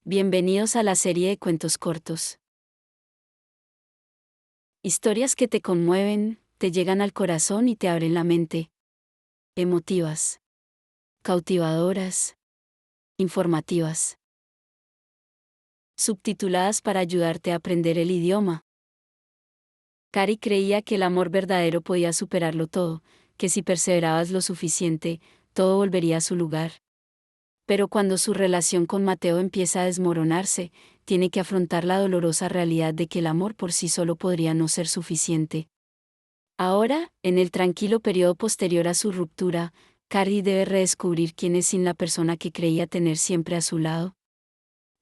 Bienvenidos a la serie de cuentos cortos. Historias que te conmueven, te llegan al corazón y te abren la mente. Emotivas, cautivadoras, informativas. Subtituladas para ayudarte a aprender el idioma. Cari creía que el amor verdadero podía superarlo todo, que si perseverabas lo suficiente, todo volvería a su lugar. Pero cuando su relación con Mateo empieza a desmoronarse, tiene que afrontar la dolorosa realidad de que el amor por sí solo podría no ser suficiente. Ahora, en el tranquilo periodo posterior a su ruptura, Cari debe redescubrir quién es sin la persona que creía tener siempre a su lado.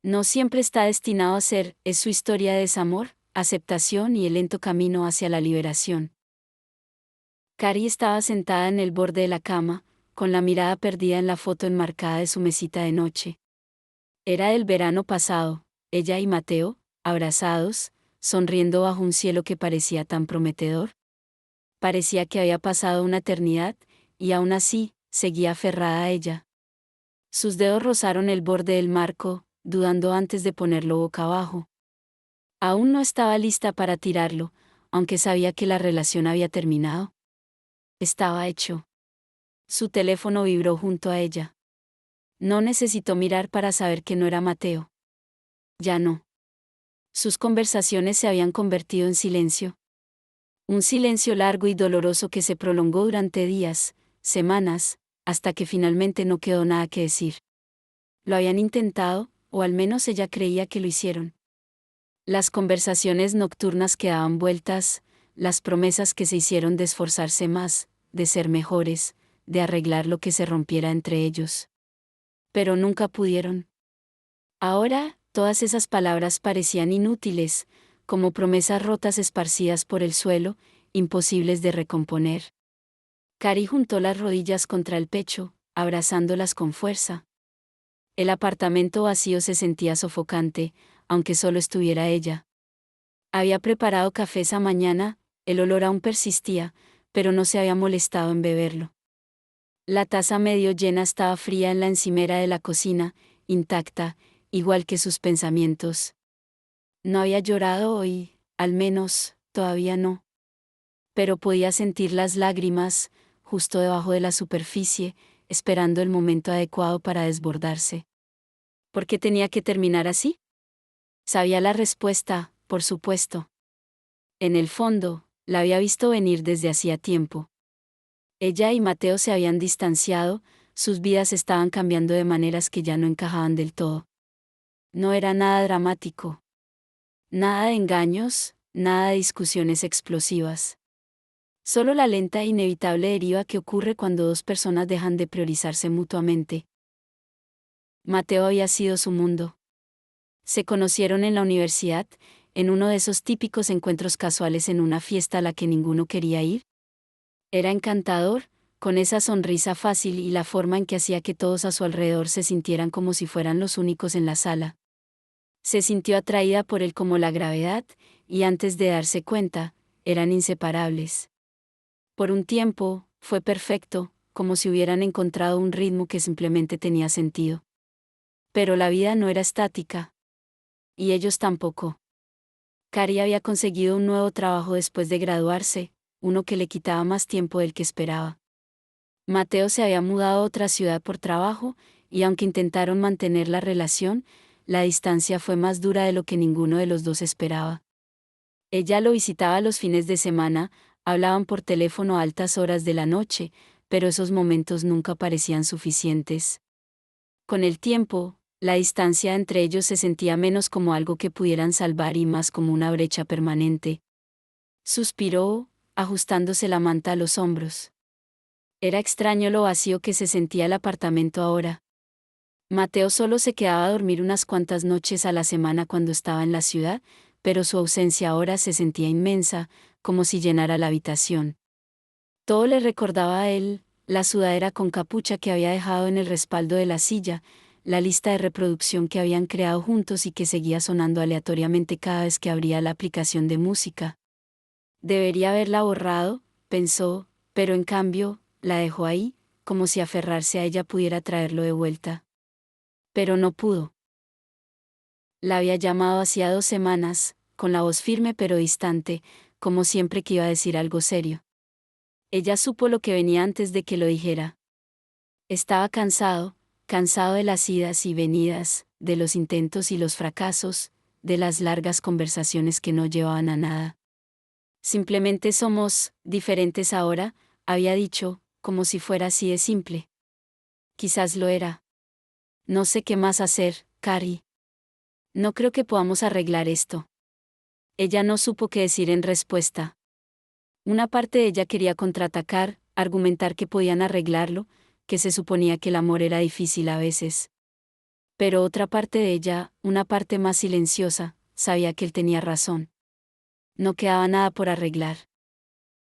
No siempre está destinado a ser, es su historia de desamor, aceptación y el lento camino hacia la liberación. Cari estaba sentada en el borde de la cama, con la mirada perdida en la foto enmarcada de su mesita de noche. Era del verano pasado, ella y Mateo, abrazados, sonriendo bajo un cielo que parecía tan prometedor. Parecía que había pasado una eternidad, y aún así, seguía aferrada a ella. Sus dedos rozaron el borde del marco, dudando antes de ponerlo boca abajo. Aún no estaba lista para tirarlo, aunque sabía que la relación había terminado. Estaba hecho. Su teléfono vibró junto a ella. No necesitó mirar para saber que no era Mateo. Ya no. Sus conversaciones se habían convertido en silencio. Un silencio largo y doloroso que se prolongó durante días, semanas, hasta que finalmente no quedó nada que decir. Lo habían intentado, o al menos ella creía que lo hicieron. Las conversaciones nocturnas que daban vueltas, las promesas que se hicieron de esforzarse más, de ser mejores, de arreglar lo que se rompiera entre ellos. Pero nunca pudieron. Ahora, todas esas palabras parecían inútiles, como promesas rotas esparcidas por el suelo, imposibles de recomponer. Cari juntó las rodillas contra el pecho, abrazándolas con fuerza. El apartamento vacío se sentía sofocante, aunque solo estuviera ella. Había preparado café esa mañana, el olor aún persistía, pero no se había molestado en beberlo. La taza medio llena estaba fría en la encimera de la cocina, intacta, igual que sus pensamientos. No había llorado hoy, al menos, todavía no. Pero podía sentir las lágrimas, justo debajo de la superficie, esperando el momento adecuado para desbordarse. ¿Por qué tenía que terminar así? Sabía la respuesta, por supuesto. En el fondo, la había visto venir desde hacía tiempo. Ella y Mateo se habían distanciado, sus vidas estaban cambiando de maneras que ya no encajaban del todo. No era nada dramático. Nada de engaños, nada de discusiones explosivas. Solo la lenta e inevitable deriva que ocurre cuando dos personas dejan de priorizarse mutuamente. Mateo había sido su mundo. Se conocieron en la universidad, en uno de esos típicos encuentros casuales en una fiesta a la que ninguno quería ir. Era encantador, con esa sonrisa fácil y la forma en que hacía que todos a su alrededor se sintieran como si fueran los únicos en la sala. Se sintió atraída por él como la gravedad, y antes de darse cuenta, eran inseparables. Por un tiempo, fue perfecto, como si hubieran encontrado un ritmo que simplemente tenía sentido. Pero la vida no era estática. Y ellos tampoco. Cari había conseguido un nuevo trabajo después de graduarse, uno que le quitaba más tiempo del que esperaba. Mateo se había mudado a otra ciudad por trabajo, y aunque intentaron mantener la relación, la distancia fue más dura de lo que ninguno de los dos esperaba. Ella lo visitaba los fines de semana, hablaban por teléfono a altas horas de la noche, pero esos momentos nunca parecían suficientes. Con el tiempo, la distancia entre ellos se sentía menos como algo que pudieran salvar y más como una brecha permanente. Suspiró, ajustándose la manta a los hombros. Era extraño lo vacío que se sentía el apartamento ahora. Mateo solo se quedaba a dormir unas cuantas noches a la semana cuando estaba en la ciudad, pero su ausencia ahora se sentía inmensa, como si llenara la habitación. Todo le recordaba a él, la sudadera con capucha que había dejado en el respaldo de la silla, la lista de reproducción que habían creado juntos y que seguía sonando aleatoriamente cada vez que abría la aplicación de música. Debería haberla borrado, pensó, pero en cambio, la dejó ahí, como si aferrarse a ella pudiera traerlo de vuelta. Pero no pudo. La había llamado hacía 2 semanas, con la voz firme pero distante, como siempre que iba a decir algo serio. Ella supo lo que venía antes de que lo dijera. Estaba cansado, cansado de las idas y venidas, de los intentos y los fracasos, de las largas conversaciones que no llevaban a nada. Simplemente somos diferentes ahora, había dicho, como si fuera así de simple. Quizás lo era. No sé qué más hacer, Carrie. No creo que podamos arreglar esto. Ella no supo qué decir en respuesta. Una parte de ella quería contraatacar, argumentar que podían arreglarlo, que se suponía que el amor era difícil a veces. Pero otra parte de ella, una parte más silenciosa, sabía que él tenía razón. No quedaba nada por arreglar.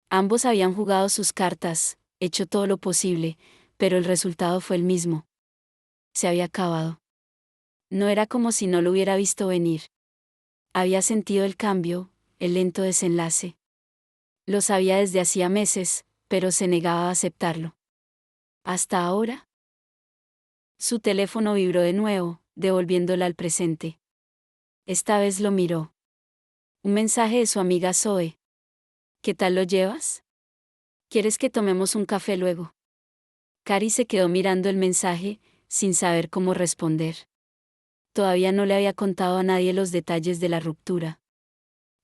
Ambos habían jugado sus cartas, hecho todo lo posible, pero el resultado fue el mismo. Se había acabado. No era como si no lo hubiera visto venir. Había sentido el cambio, el lento desenlace. Lo sabía desde hacía meses, pero se negaba a aceptarlo. ¿Hasta ahora? Su teléfono vibró de nuevo, devolviéndola al presente. Esta vez lo miró. Un mensaje de su amiga Zoe. ¿Qué tal lo llevas? ¿Quieres que tomemos un café luego? Cari se quedó mirando el mensaje, sin saber cómo responder. Todavía no le había contado a nadie los detalles de la ruptura.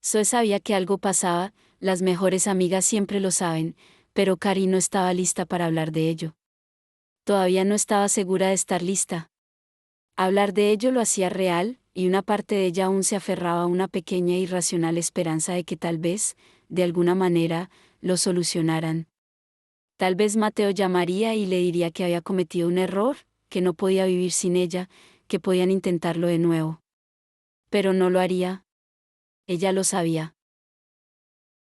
Zoe sabía que algo pasaba, las mejores amigas siempre lo saben, pero Cari no estaba lista para hablar de ello. Todavía no estaba segura de estar lista. Hablar de ello lo hacía real, y una parte de ella aún se aferraba a una pequeña e irracional esperanza de que tal vez, de alguna manera, lo solucionaran. Tal vez Mateo llamaría y le diría que había cometido un error, que no podía vivir sin ella, que podían intentarlo de nuevo. Pero no lo haría. Ella lo sabía.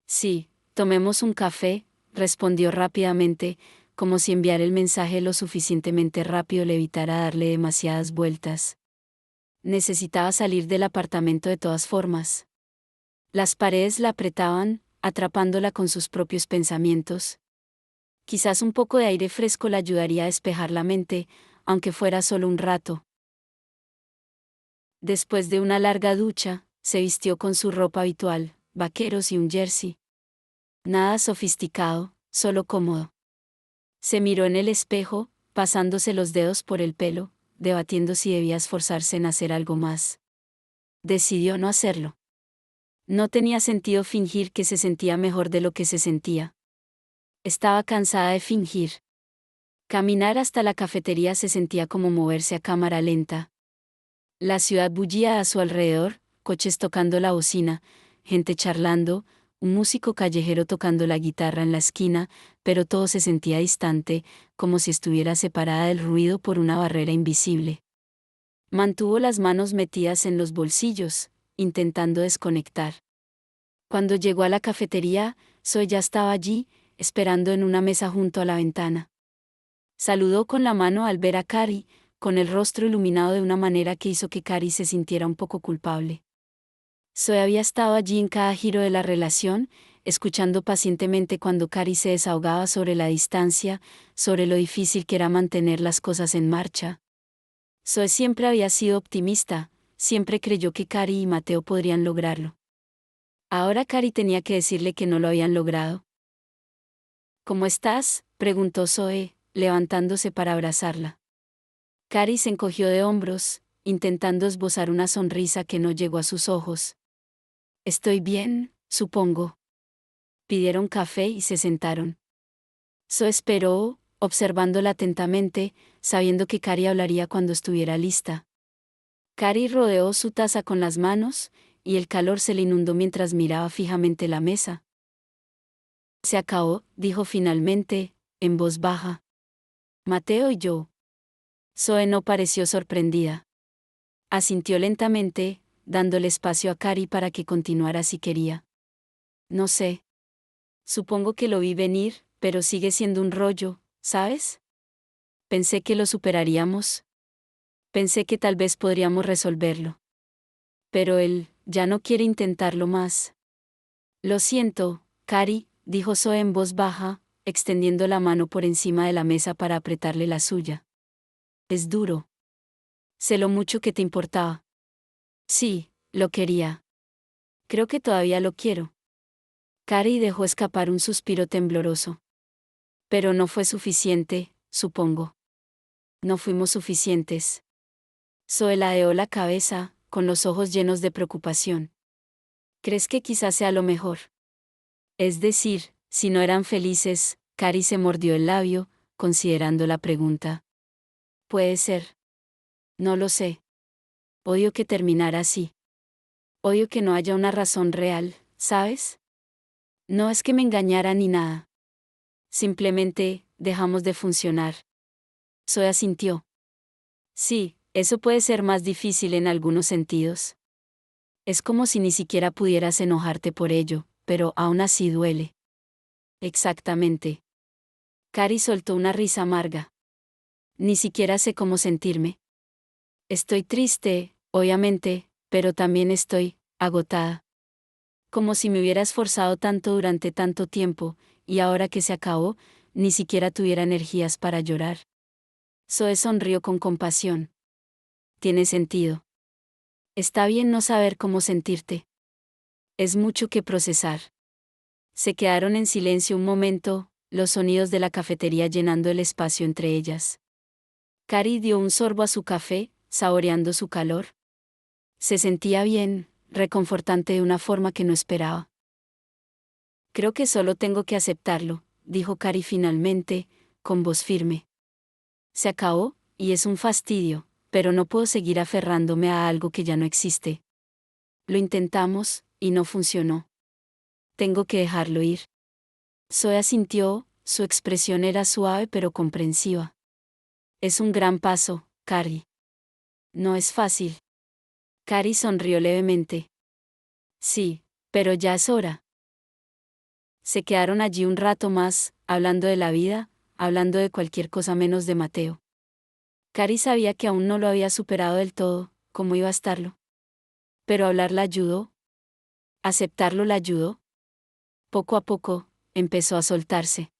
Sí, tomemos un café, respondió rápidamente, como si enviar el mensaje lo suficientemente rápido le evitara darle demasiadas vueltas. Necesitaba salir del apartamento de todas formas. Las paredes la apretaban, atrapándola con sus propios pensamientos. Quizás un poco de aire fresco la ayudaría a despejar la mente, aunque fuera solo un rato. Después de una larga ducha, se vistió con su ropa habitual, vaqueros y un jersey. Nada sofisticado, solo cómodo. Se miró en el espejo, pasándose los dedos por el pelo, debatiendo si debía esforzarse en hacer algo más. Decidió no hacerlo. No tenía sentido fingir que se sentía mejor de lo que se sentía. Estaba cansada de fingir. Caminar hasta la cafetería se sentía como moverse a cámara lenta. La ciudad bullía a su alrededor, coches tocando la bocina, gente charlando, un músico callejero tocando la guitarra en la esquina, pero todo se sentía distante, como si estuviera separada del ruido por una barrera invisible. Mantuvo las manos metidas en los bolsillos, intentando desconectar. Cuando llegó a la cafetería, Zoe ya estaba allí, esperando en una mesa junto a la ventana. Saludó con la mano al ver a Cari, con el rostro iluminado de una manera que hizo que Cari se sintiera un poco culpable. Zoe había estado allí en cada giro de la relación, escuchando pacientemente cuando Cari se desahogaba sobre la distancia, sobre lo difícil que era mantener las cosas en marcha. Zoe siempre había sido optimista, siempre creyó que Cari y Mateo podrían lograrlo. Ahora Cari tenía que decirle que no lo habían logrado. ¿Cómo estás?, preguntó Zoe, levantándose para abrazarla. Cari se encogió de hombros, intentando esbozar una sonrisa que no llegó a sus ojos. Estoy bien, supongo. Pidieron café y se sentaron. Zoe esperó, observándola atentamente, sabiendo que Cari hablaría cuando estuviera lista. Cari rodeó su taza con las manos, y el calor se le inundó mientras miraba fijamente la mesa. Se acabó, dijo finalmente, en voz baja. Mateo y yo. Zoe no pareció sorprendida. Asintió lentamente, dándole espacio a Cari para que continuara si quería. No sé. Supongo que lo vi venir, pero sigue siendo un rollo, ¿sabes? Pensé que lo superaríamos. Pensé que tal vez podríamos resolverlo. Pero él, ya no quiere intentarlo más. Lo siento, Cari, dijo Zoe en voz baja, extendiendo la mano por encima de la mesa para apretarle la suya. Es duro. Sé lo mucho que te importaba. Sí, lo quería. Creo que todavía lo quiero. Cari dejó escapar un suspiro tembloroso. Pero no fue suficiente, supongo. No fuimos suficientes. Zoe ladeó la cabeza, con los ojos llenos de preocupación. ¿Crees que quizás sea lo mejor? Es decir, si no eran felices, Cari se mordió el labio, considerando la pregunta. Puede ser. No lo sé. Odio que terminara así. Odio que no haya una razón real, ¿sabes? No es que me engañara ni nada. Simplemente, dejamos de funcionar. Zoe asintió. Sí, eso puede ser más difícil en algunos sentidos. Es como si ni siquiera pudieras enojarte por ello, pero aún así duele. Exactamente. Cari soltó una risa amarga. Ni siquiera sé cómo sentirme. Estoy triste, obviamente, pero también estoy agotada. Como si me hubiera esforzado tanto durante tanto tiempo, y ahora que se acabó, ni siquiera tuviera energías para llorar. Zoe sonrió con compasión. Tiene sentido. Está bien no saber cómo sentirte. Es mucho que procesar. Se quedaron en silencio un momento, los sonidos de la cafetería llenando el espacio entre ellas. Cari dio un sorbo a su café, saboreando su calor. Se sentía bien, reconfortante de una forma que no esperaba. Creo que solo tengo que aceptarlo, dijo Cari finalmente, con voz firme. Se acabó, y es un fastidio, pero no puedo seguir aferrándome a algo que ya no existe. Lo intentamos, y no funcionó. Tengo que dejarlo ir. Zoe asintió, su expresión era suave pero comprensiva. Es un gran paso, Cari. No es fácil. Cari sonrió levemente. Sí, pero ya es hora. Se quedaron allí un rato más, hablando de la vida, hablando de cualquier cosa menos de Mateo. Cari sabía que aún no lo había superado del todo, ¿cómo iba a estarlo? Pero hablar la ayudó. Aceptarlo la ayudó. Poco a poco, empezó a soltarse.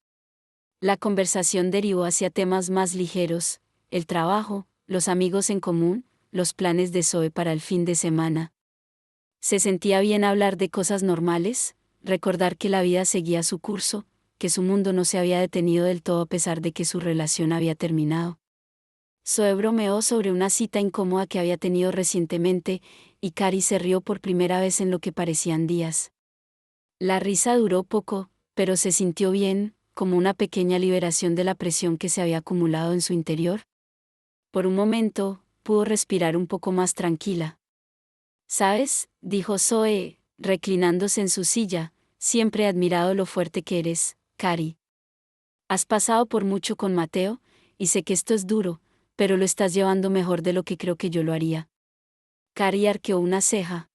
La conversación derivó hacia temas más ligeros, el trabajo, los amigos en común, los planes de Zoe para el fin de semana. Se sentía bien hablar de cosas normales, recordar que la vida seguía su curso, que su mundo no se había detenido del todo a pesar de que su relación había terminado. Zoe bromeó sobre una cita incómoda que había tenido recientemente, y Cari se rió por primera vez en lo que parecían días. La risa duró poco, pero se sintió bien, como una pequeña liberación de la presión que se había acumulado en su interior. Por un momento, pudo respirar un poco más tranquila. ¿Sabes?, dijo Zoe, reclinándose en su silla, siempre he admirado lo fuerte que eres, Cari. Has pasado por mucho con Mateo, y sé que esto es duro, pero lo estás llevando mejor de lo que creo que yo lo haría. Cari arqueó una ceja.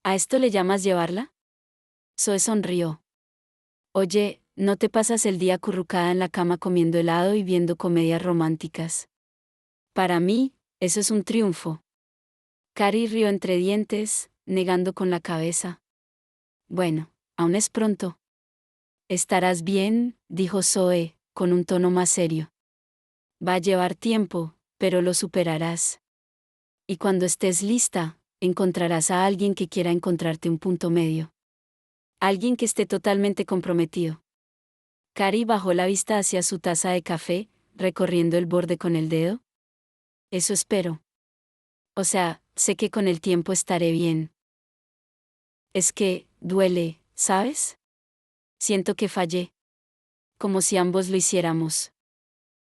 ¿A esto le llamas llevarla? Zoe sonrió. Oye, ¿no te pasas el día acurrucada en la cama comiendo helado y viendo comedias románticas? Para mí, eso es un triunfo. Cari rió entre dientes, negando con la cabeza. Bueno, aún es pronto. Estarás bien, dijo Zoe, con un tono más serio. Va a llevar tiempo, pero lo superarás. Y cuando estés lista, encontrarás a alguien que quiera encontrarte un punto medio. Alguien que esté totalmente comprometido. Cari bajó la vista hacia su taza de café, recorriendo el borde con el dedo. Eso espero. O sea, sé que con el tiempo estaré bien. Es que, duele, ¿sabes? Siento que fallé. Como si ambos lo hiciéramos.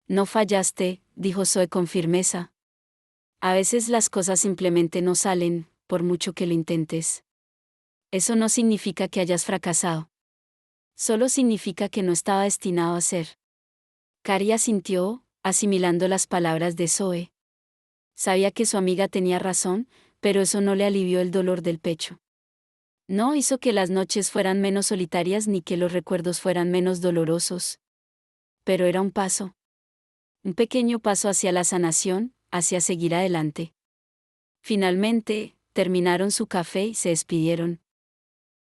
No fallaste, dijo Zoe con firmeza. A veces las cosas simplemente no salen, por mucho que lo intentes. Eso no significa que hayas fracasado. Solo significa que no estaba destinado a ser. Cari asintió, asimilando las palabras de Zoe. Sabía que su amiga tenía razón, pero eso no le alivió el dolor del pecho. No hizo que las noches fueran menos solitarias ni que los recuerdos fueran menos dolorosos. Pero era un paso. Un pequeño paso hacia la sanación, hacia seguir adelante. Finalmente, terminaron su café y se despidieron.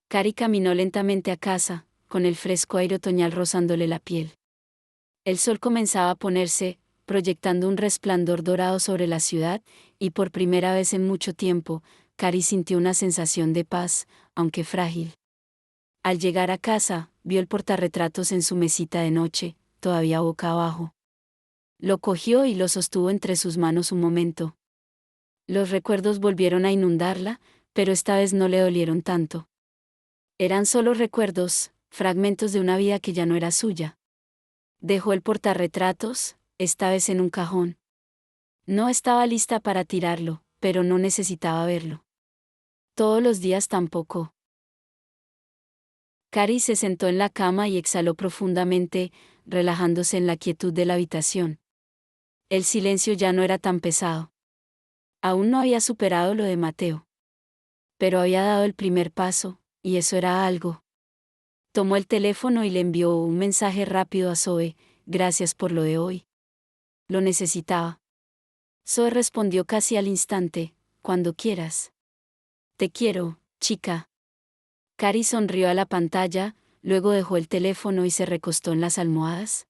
Cari caminó lentamente a casa, con el fresco aire otoñal rozándole la piel. El sol comenzaba a ponerse, proyectando un resplandor dorado sobre la ciudad, y por primera vez en mucho tiempo, Cari sintió una sensación de paz, aunque frágil. Al llegar a casa, vio el portarretratos en su mesita de noche, todavía boca abajo. Lo cogió y lo sostuvo entre sus manos un momento. Los recuerdos volvieron a inundarla, pero esta vez no le dolieron tanto. Eran solo recuerdos, fragmentos de una vida que ya no era suya. Dejó el portarretratos, esta vez en un cajón. No estaba lista para tirarlo, pero no necesitaba verlo. Todos los días tampoco. Cari se sentó en la cama y exhaló profundamente, relajándose en la quietud de la habitación. El silencio ya no era tan pesado. Aún no había superado lo de Mateo. Pero había dado el primer paso, y eso era algo. Tomó el teléfono y le envió un mensaje rápido a Zoe: gracias por lo de hoy. Lo necesitaba. Zoe respondió casi al instante: cuando quieras. Te quiero, chica. Cari sonrió a la pantalla, luego dejó el teléfono y se recostó en las almohadas.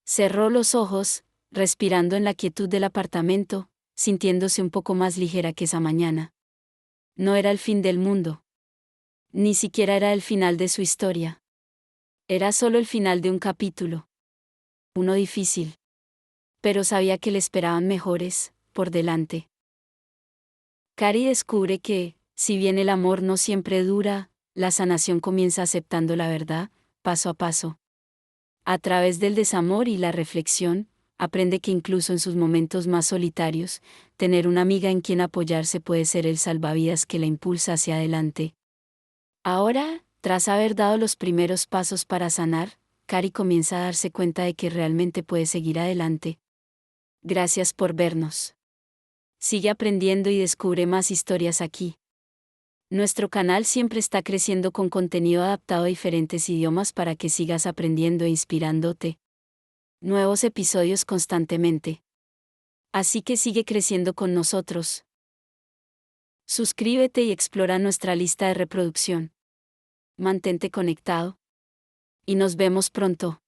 Cerró los ojos, respirando en la quietud del apartamento, sintiéndose un poco más ligera que esa mañana. No era el fin del mundo. Ni siquiera era el final de su historia. Era solo el final de un capítulo. Uno difícil. Pero sabía que le esperaban mejores, por delante. Cari descubre que, si bien el amor no siempre dura, la sanación comienza aceptando la verdad, paso a paso. A través del desamor y la reflexión, aprende que incluso en sus momentos más solitarios, tener una amiga en quien apoyarse puede ser el salvavidas que la impulsa hacia adelante. Ahora, tras haber dado los primeros pasos para sanar, Cari comienza a darse cuenta de que realmente puede seguir adelante. Gracias por vernos. Sigue aprendiendo y descubre más historias aquí. Nuestro canal siempre está creciendo con contenido adaptado a diferentes idiomas para que sigas aprendiendo e inspirándote. Nuevos episodios constantemente. Así que sigue creciendo con nosotros. Suscríbete y explora nuestra lista de reproducción. Mantente conectado. Y nos vemos pronto.